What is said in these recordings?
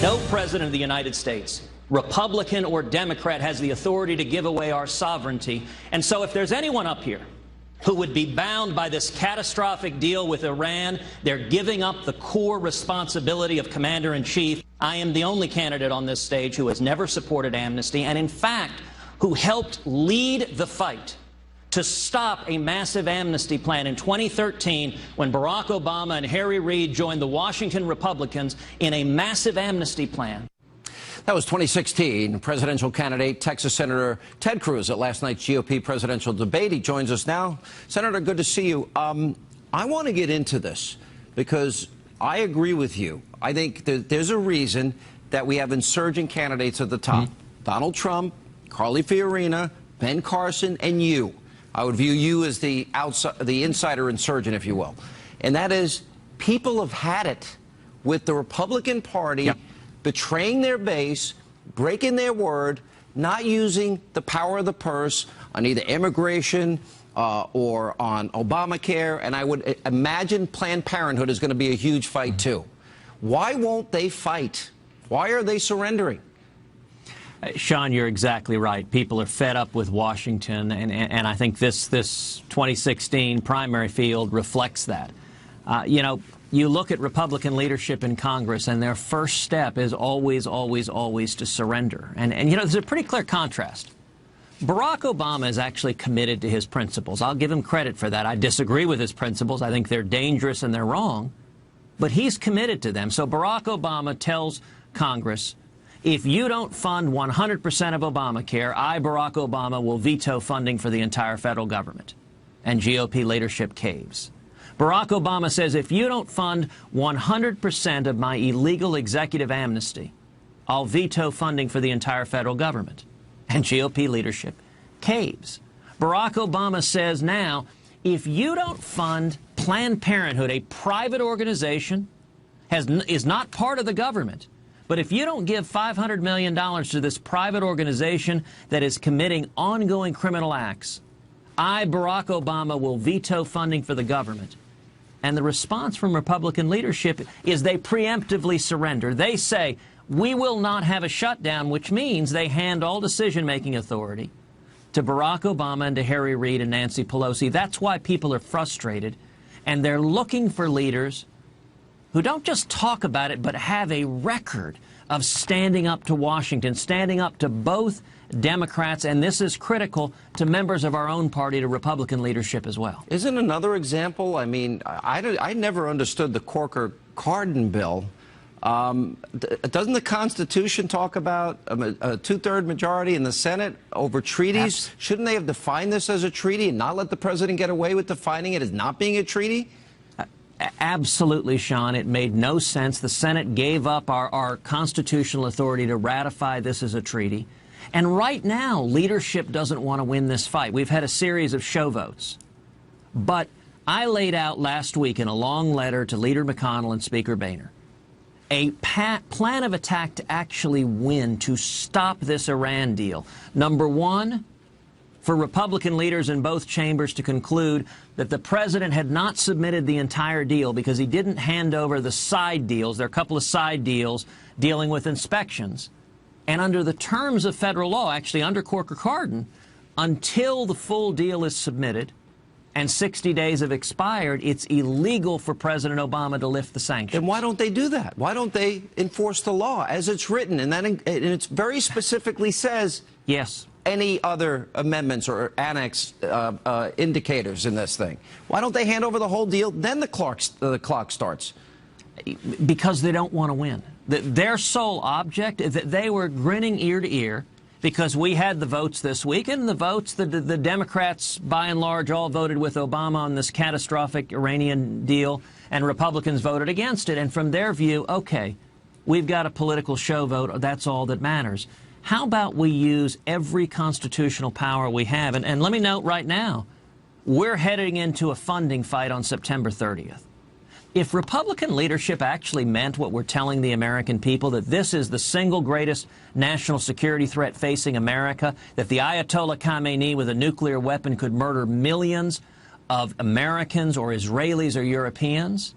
No president of the United States, Republican or Democrat, has the authority to give away our sovereignty. And so if there's anyone up here who would be bound by this catastrophic deal with Iran, they're giving up the core responsibility of commander-in-chief. I am the only candidate on this stage who has never supported amnesty and, in fact, who helped lead the fight to stop a massive amnesty plan in 2013 when Barack Obama and Harry Reid joined the Washington Republicans in a massive amnesty plan. That was 2016. Presidential candidate Texas Senator Ted Cruz at last night's GOP presidential debate. He joins us now. Senator, good to see you. I want to get into this because I agree with you. I think there's a reason that we have insurgent candidates at the top. Donald Trump, Carly Fiorina, Ben Carson, and you. I would view you as the insider insurgent, if you will. And that is, people have had it with the Republican Party betraying their base, breaking their word, not using the power of the purse on either immigration or on Obamacare. And I would imagine Planned Parenthood is going to be a huge fight, too. Why won't they fight? Why are they surrendering? Sean, you're exactly right. People are fed up with Washington, and I think this 2016 primary field reflects that. You know, you look at Republican leadership in Congress, and their first step is always, always, always to surrender. And you know, there's a pretty clear contrast. Barack Obama is actually committed to his principles. I'll give him credit for that. I disagree with his principles. I think they're dangerous and they're wrong. But he's committed to them. So Barack Obama tells Congress, if you don't fund 100% of Obamacare, I, Barack Obama, will veto funding for the entire federal government. And GOP leadership caves. Barack Obama says, if you don't fund 100% of my illegal executive amnesty, I'll veto funding for the entire federal government. And GOP leadership caves. Barack Obama says now, if you don't fund Planned Parenthood, a private organization, is not part of the government, but if you don't give $500 million to this private organization that is committing ongoing criminal acts, I, Barack Obama, will veto funding for the government. And the response from Republican leadership is they preemptively surrender. They say, we will not have a shutdown, which means they hand all decision-making authority to Barack Obama and to Harry Reid and Nancy Pelosi. That's why people are frustrated, and they're looking for leaders who don't just talk about it, but have a record of standing up to Washington, standing up to both Democrats, and this is critical, to members of our own party, to Republican leadership as well. Isn't another example, I mean, I never understood the Corker-Cardin bill. Doesn't the Constitution talk about a two-third majority in the Senate over treaties? Shouldn't they have defined this as a treaty and not let the president get away with defining it as not being a treaty? Absolutely, Sean. It made no sense. The Senate gave up our constitutional authority to ratify this as a treaty. And right now, leadership doesn't want to win this fight. We've had a series of show votes. But I laid out last week in a long letter to Leader McConnell and Speaker Boehner a plan of attack to actually win, to stop this Iran deal. Number one, for Republican leaders in both chambers to conclude that the president had not submitted the entire deal because he didn't hand over the side deals. There are a couple of side deals dealing with inspections. And under the terms of federal law, actually under Corker-Cardin, until the full deal is submitted and 60 days have expired, it's illegal for President Obama to lift the sanctions. Then why don't they do that? Why don't they enforce the law as it's written? And it very specifically says yes. Any other amendments or annex indicators in this thing? Why don't they hand over the whole deal? Then the clock starts. Because they don't want to win. Their sole object, they were grinning ear to ear because we had the votes this week, and the votes, the Democrats, by and large, all voted with Obama on this catastrophic Iranian deal, and Republicans voted against it. And from their view, okay, we've got a political show vote. That's all that matters. How about we use every constitutional power we have? And let me note right now, we're heading into a funding fight on September 30th. If Republican leadership actually meant what we're telling the American people, that this is the single greatest national security threat facing America, that the Ayatollah Khamenei with a nuclear weapon could murder millions of Americans or Israelis or Europeans,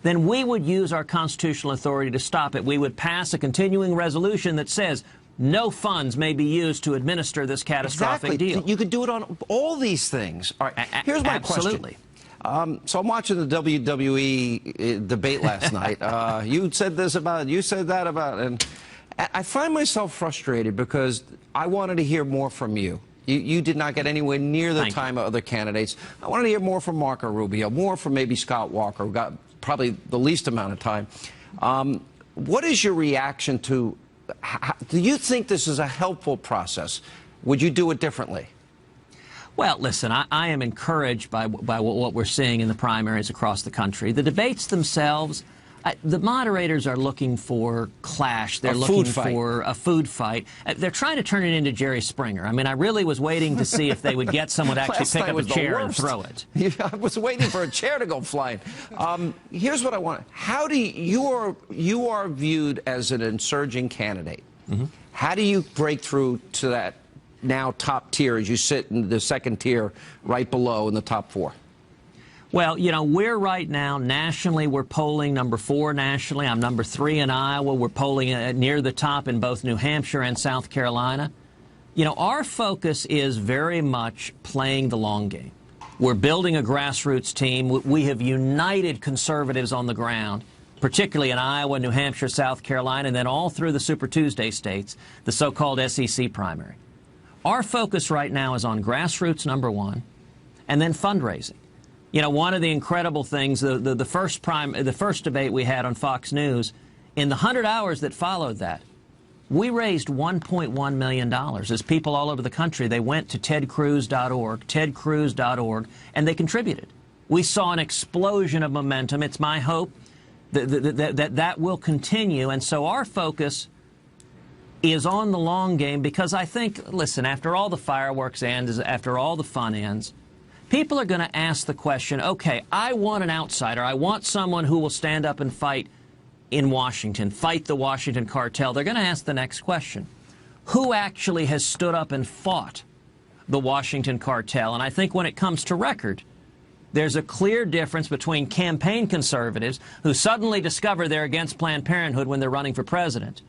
then we would use our constitutional authority to stop it. We would pass a continuing resolution that says no funds may be used to administer this catastrophic deal. You could do it on all these things. All right, here's my Absolutely. question. So I'm watching the WWE debate last night. You said this about it, you said that about it, and I find myself frustrated because I wanted to hear more from you. You did not get anywhere near the time of other candidates. I wanted to hear more from Marco Rubio, more from maybe Scott Walker, who got probably the least amount of time. What is your reaction to, do you think this is a helpful process? Would you do it differently? Well, listen, I am encouraged by what we're seeing in the primaries across the country. The debates themselves, the moderators are looking for clash. They're looking for a food fight. They're trying to turn it into Jerry Springer. I mean, I really was waiting to see if they would get someone to actually pick up a chair and throw it. I was waiting for a chair to go flying. Here's what I want. How do you are viewed as an insurging candidate? Mm-hmm. How do you break through to that now top tier as you sit in the second tier right below in the top four? Well, you know, we're right now, nationally, we're polling number 4 nationally. I'm number 3 in Iowa. We're polling near the top in both New Hampshire and South Carolina. You know, our focus is very much playing the long game. We're building a grassroots team. We have united conservatives on the ground, particularly in Iowa, New Hampshire, South Carolina, and then all through the Super Tuesday states, the so-called SEC primary. Our focus right now is on grassroots, number 1, and then fundraising. You know, one of the incredible things, the first debate we had on Fox News, in the 100 hours that followed that, we raised $1.1 million as people all over the country, they went to tedcruz.org, and they contributed. We saw an explosion of momentum. It's my hope that will continue. And so our focus is on the long game because I think, listen, after all the fireworks ends, after all the fun ends, people are going to ask the question, okay, I want an outsider. I want someone who will stand up and fight in Washington, fight the Washington cartel. They're going to ask the next question. Who actually has stood up and fought the Washington cartel? And I think when it comes to record, there's a clear difference between campaign conservatives who suddenly discover they're against Planned Parenthood when they're running for president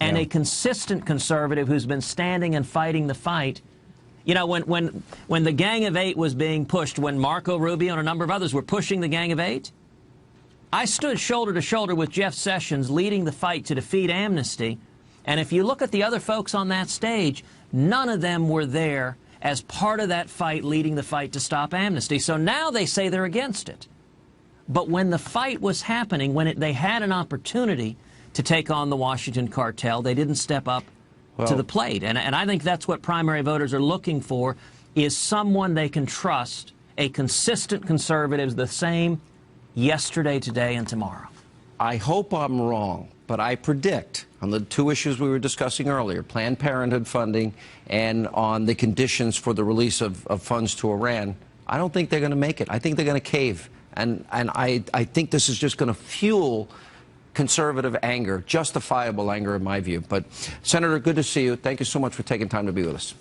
and a consistent conservative who's been standing and fighting the fight. You know, when the Gang of Eight was being pushed, when Marco Rubio and a number of others were pushing the Gang of Eight, I stood shoulder to shoulder with Jeff Sessions leading the fight to defeat amnesty. And if you look at the other folks on that stage, none of them were there as part of that fight leading the fight to stop amnesty. So now they say they're against it. But when the fight was happening, when they had an opportunity to take on the Washington cartel, they didn't step up to the plate. And I think that's what primary voters are looking for, is someone they can trust, a consistent conservative, the same yesterday, today, and tomorrow. I hope I'm wrong, but I predict on the 2 issues we were discussing earlier, Planned Parenthood funding and on the conditions for the release of funds to Iran, I don't think they're going to make it. I think they're going to cave. And I think this is just going to fuel conservative anger, justifiable anger in my view. But, Senator, good to see you. Thank you so much for taking time to be with us.